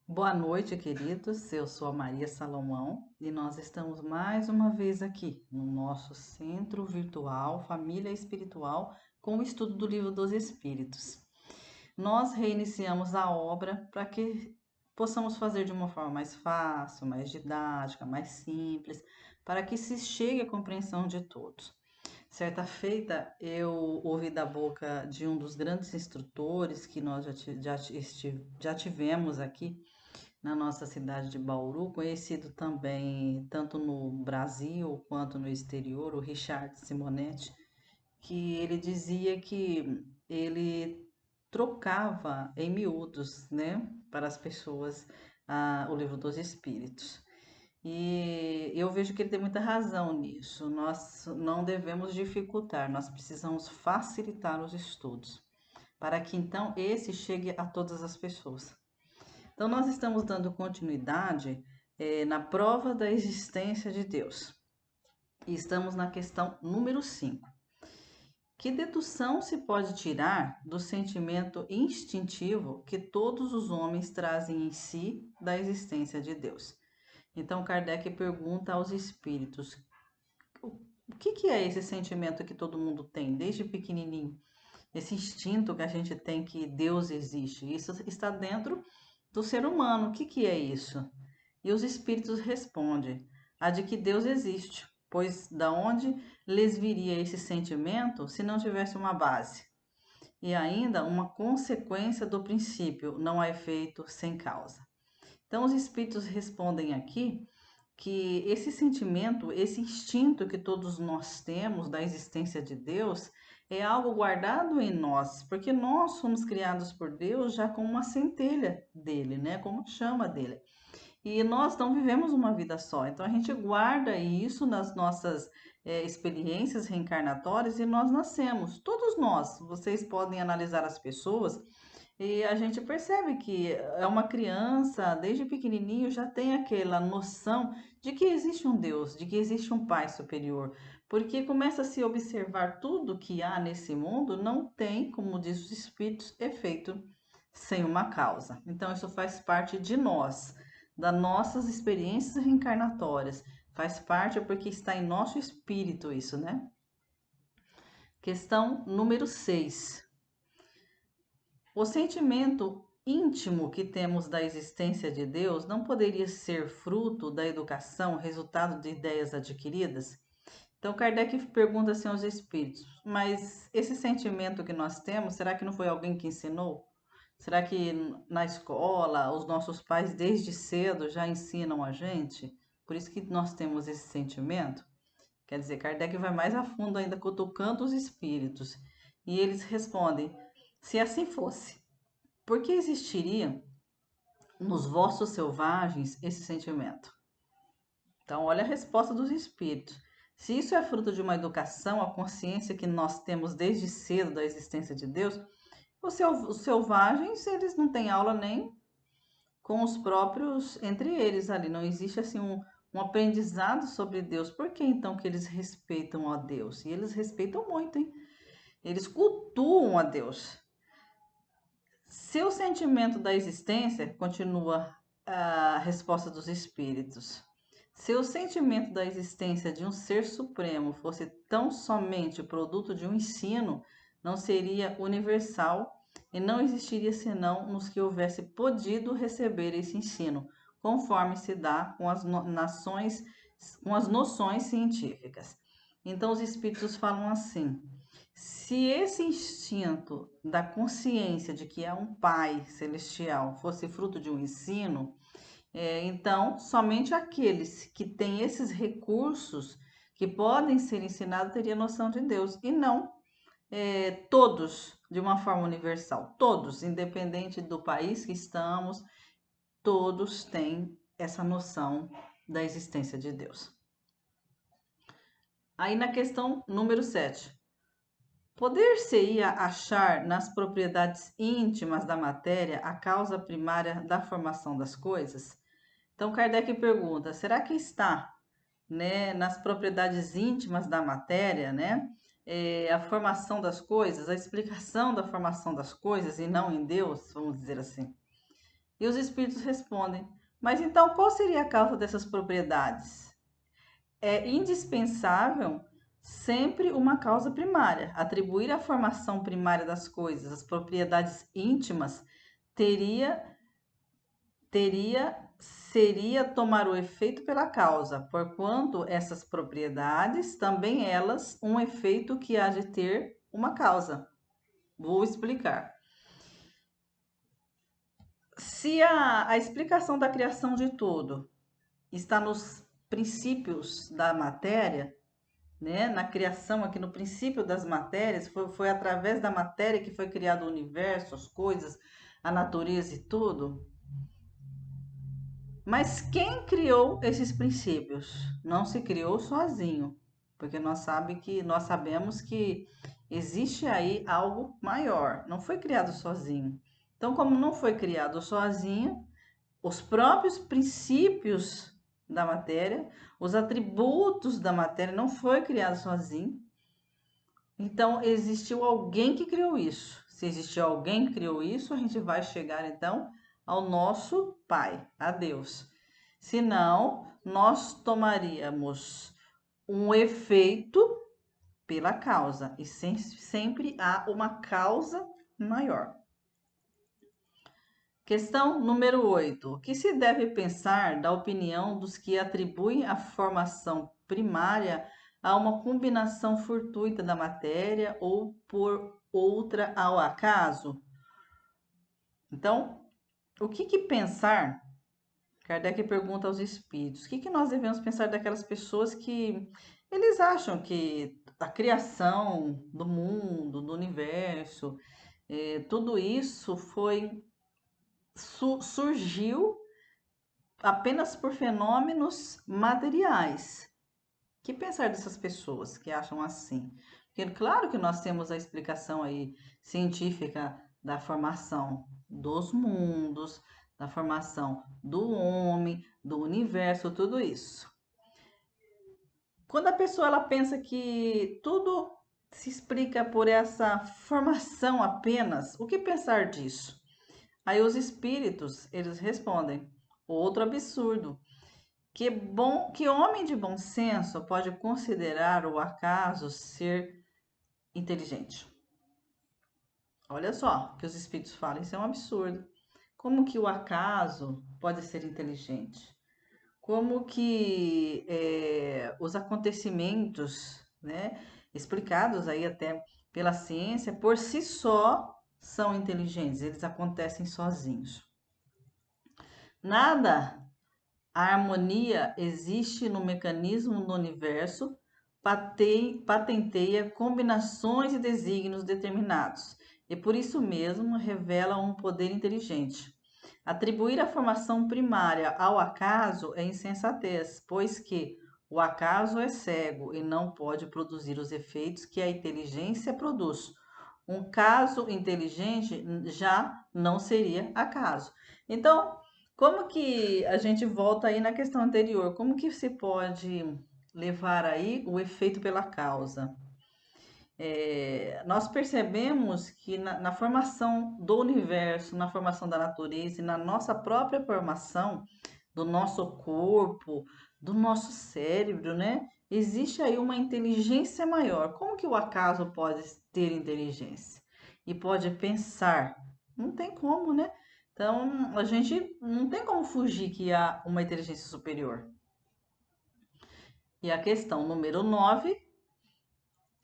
Boa noite, queridos. Eu sou a Maria Salomão e nós estamos mais uma vez aqui no nosso centro virtual Família Espiritual com o estudo do Livro dos Espíritos. Nós reiniciamos a obra para que possamos fazer de uma forma mais fácil, mais didática, mais simples, para que se chegue à compreensão de todos. Certa feita, eu ouvi da boca de um dos grandes instrutores que nós já tivemos aqui na nossa cidade de Bauru, conhecido também tanto no Brasil quanto no exterior, o Richard Simonetti, que ele dizia que ele trocava em miúdos, né, para as pessoas o livro dos Espíritos. E eu vejo que ele tem muita razão nisso. Nós não devemos dificultar, nós precisamos facilitar os estudos, para que então esse chegue a todas as pessoas. Então, nós estamos dando continuidade na prova da existência de Deus. E estamos na questão número 5. Que dedução se pode tirar do sentimento instintivo que todos os homens trazem em si da existência de Deus? Então, Kardec pergunta aos espíritos: o que é esse sentimento que todo mundo tem desde pequenininho? Esse instinto que a gente tem que Deus existe. Isso está dentro do ser humano. O que é isso? E os espíritos respondem: a de que Deus existe, pois da onde lhes viria esse sentimento se não tivesse uma base? E ainda uma consequência do princípio, não há efeito sem causa. Então os espíritos respondem aqui que esse sentimento, esse instinto que todos nós temos da existência de Deus é algo guardado em nós, porque nós somos criados por Deus já com uma centelha dele, né? Como chama dele. E nós não vivemos uma vida só, então a gente guarda isso nas nossas experiências reencarnatórias e nós nascemos. Todos nós, vocês podem analisar as pessoas e a gente percebe que é uma criança, desde pequenininho, já tem aquela noção de que existe um Deus, de que existe um Pai superior, porque começa a se observar tudo que há nesse mundo não tem, como diz os Espíritos, efeito sem uma causa. Então, isso faz parte de nós, das nossas experiências reencarnatórias. Faz parte porque está em nosso espírito isso, né? Questão número 6. O sentimento íntimo que temos da existência de Deus não poderia ser fruto da educação, resultado de ideias adquiridas? Então, Kardec pergunta assim aos espíritos: mas esse sentimento que nós temos, será que não foi alguém que ensinou? Será que na escola os nossos pais desde cedo já ensinam a gente? Por isso que nós temos esse sentimento? Quer dizer, Kardec vai mais a fundo ainda cutucando os espíritos. E eles respondem: se assim fosse, por que existiria nos vossos selvagens esse sentimento? Então, olha a resposta dos espíritos. Se isso é fruto de uma educação, a consciência que nós temos desde cedo da existência de Deus, os selvagens, eles não têm aula nem com os próprios, entre eles ali. Não existe assim um aprendizado sobre Deus. Por que então que eles respeitam a Deus? E eles respeitam muito, hein? Eles cultuam a Deus. Seu sentimento da existência, continua a resposta dos espíritos. Se o sentimento da existência de um ser supremo fosse tão somente produto de um ensino, não seria universal e não existiria senão nos que houvesse podido receber esse ensino, conforme se dá com com as noções científicas. Então os espíritos falam assim: se esse instinto da consciência de que é um Pai celestial fosse fruto de um ensino, então somente aqueles que têm esses recursos que podem ser ensinados teriam noção de Deus, e não todos de uma forma universal. Todos, independente do país que estamos, todos têm essa noção da existência de Deus. Aí na questão número 7. Poder-se-ia achar nas propriedades íntimas da matéria a causa primária da formação das coisas? Então Kardec pergunta: será que está, né, nas propriedades íntimas da matéria, né, a formação das coisas, a explicação da formação das coisas e não em Deus, vamos dizer assim? E os espíritos respondem: mas então qual seria a causa dessas propriedades? É indispensável sempre uma causa primária. Atribuir a formação primária das coisas, as propriedades íntimas, teria seria tomar o efeito pela causa, porquanto essas propriedades, também elas, um efeito que há de ter uma causa. Vou explicar. Se a explicação da criação de tudo está nos princípios da matéria, né? Na criação, aqui no princípio das matérias, foi através da matéria que foi criado o universo, as coisas, a natureza e tudo. Mas quem criou esses princípios? Não se criou sozinho, porque nós sabemos que existe aí algo maior, não foi criado sozinho. Então, como não foi criado sozinho, os próprios princípios da matéria, os atributos da matéria não foi criado sozinho. Então, existiu alguém que criou isso. Se existiu alguém que criou isso, a gente vai chegar então ao nosso Pai, a Deus. Senão, nós tomaríamos um efeito pela causa e sempre há uma causa maior. Questão número 8. O que se deve pensar da opinião dos que atribuem a formação primária a uma combinação fortuita da matéria ou por outra ao acaso? Então, o que pensar? Kardec pergunta aos espíritos: o que nós devemos pensar daquelas pessoas que eles acham que a criação do mundo, do universo, tudo isso surgiu apenas por fenômenos materiais. Que pensar dessas pessoas que acham assim? Porque claro que nós temos a explicação aí científica da formação dos mundos, da formação do homem, do universo, tudo isso. Quando a pessoa ela pensa que tudo se explica por essa formação apenas, o que pensar disso? Aí os espíritos, eles respondem: outro absurdo. Que homem de bom senso pode considerar o acaso ser inteligente? Olha só que os espíritos falam, isso é um absurdo. Como que o acaso pode ser inteligente? Como que os acontecimentos, né, explicados aí até pela ciência, por si só são inteligentes, eles acontecem sozinhos. Nada. A harmonia existe no mecanismo do universo, patenteia combinações e desígnios determinados, e por isso mesmo revela um poder inteligente. Atribuir a formação primária ao acaso é insensatez, pois que o acaso é cego e não pode produzir os efeitos que a inteligência produz. Um caso inteligente já não seria acaso. Então, como que a gente volta aí na questão anterior? Como que se pode levar aí o efeito pela causa? Nós percebemos que na formação do universo, na formação da natureza e na nossa própria formação do nosso corpo, do nosso cérebro, né? Existe aí uma inteligência maior. Como que o acaso pode ter inteligência? E pode pensar? Não tem como, né? Então, a gente não tem como fugir que há uma inteligência superior. E a questão número 9,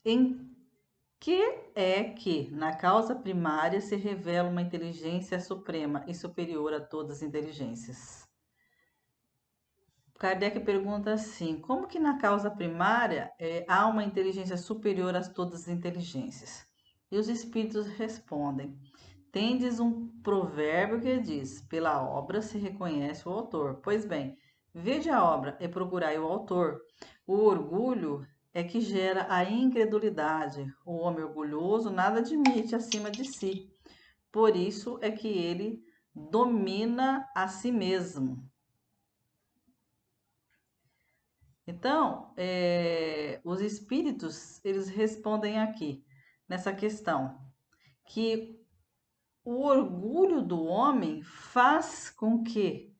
em que é que na causa primária se revela uma inteligência suprema e superior a todas as inteligências? Kardec pergunta assim: como que na causa primária há uma inteligência superior a todas as inteligências? E os espíritos respondem: tendes um provérbio que diz: pela obra se reconhece o autor. Pois bem, vede a obra e procurai o autor. O orgulho é que gera a incredulidade. O homem orgulhoso nada admite acima de si. Por isso é que ele domina a si mesmo. Então, os espíritos, eles respondem aqui, nessa questão, que o orgulho do homem faz com que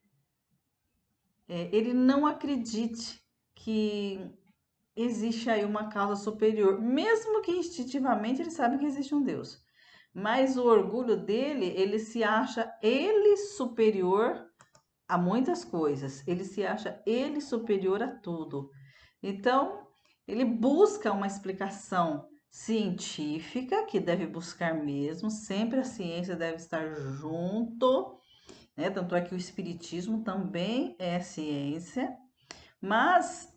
ele não acredite que existe aí uma causa superior, mesmo que instintivamente ele sabe que existe um Deus. Mas o orgulho dele, ele se acha ele superior a muitas coisas, ele se acha ele superior a tudo. Então, ele busca uma explicação científica, que deve buscar mesmo, sempre a ciência deve estar junto, né? Tanto é que o espiritismo também é ciência, mas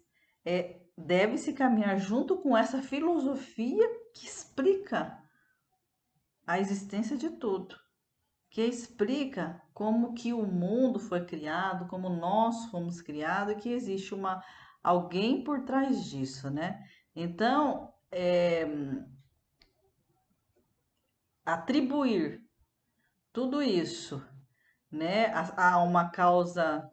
deve-se caminhar junto com essa filosofia que explica a existência de tudo, que explica como que o mundo foi criado, como nós fomos criados e que existe alguém por trás disso, né? Então, atribuir tudo isso, né, a uma causa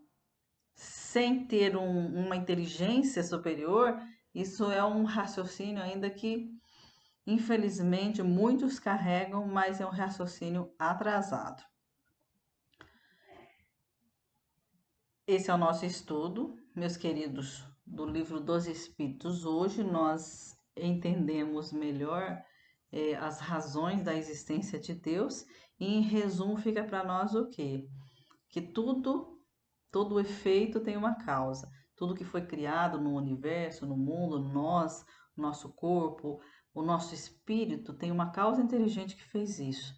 sem ter uma inteligência superior, isso é um raciocínio ainda que, infelizmente, muitos carregam, mas é um raciocínio atrasado. Esse é o nosso estudo, meus queridos, do Livro dos Espíritos. Hoje nós entendemos melhor as razões da existência de Deus e, em resumo, fica para nós o quê? Que todo efeito tem uma causa. Tudo que foi criado no universo, no mundo, nós, nosso corpo, o nosso espírito tem uma causa inteligente que fez isso.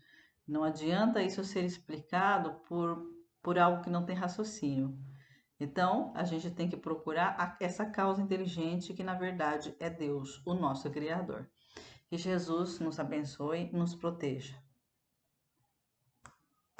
Não adianta isso ser explicado por algo que não tem raciocínio. Então, a gente tem que procurar essa causa inteligente que, na verdade, é Deus, o nosso Criador. Que Jesus nos abençoe e nos proteja.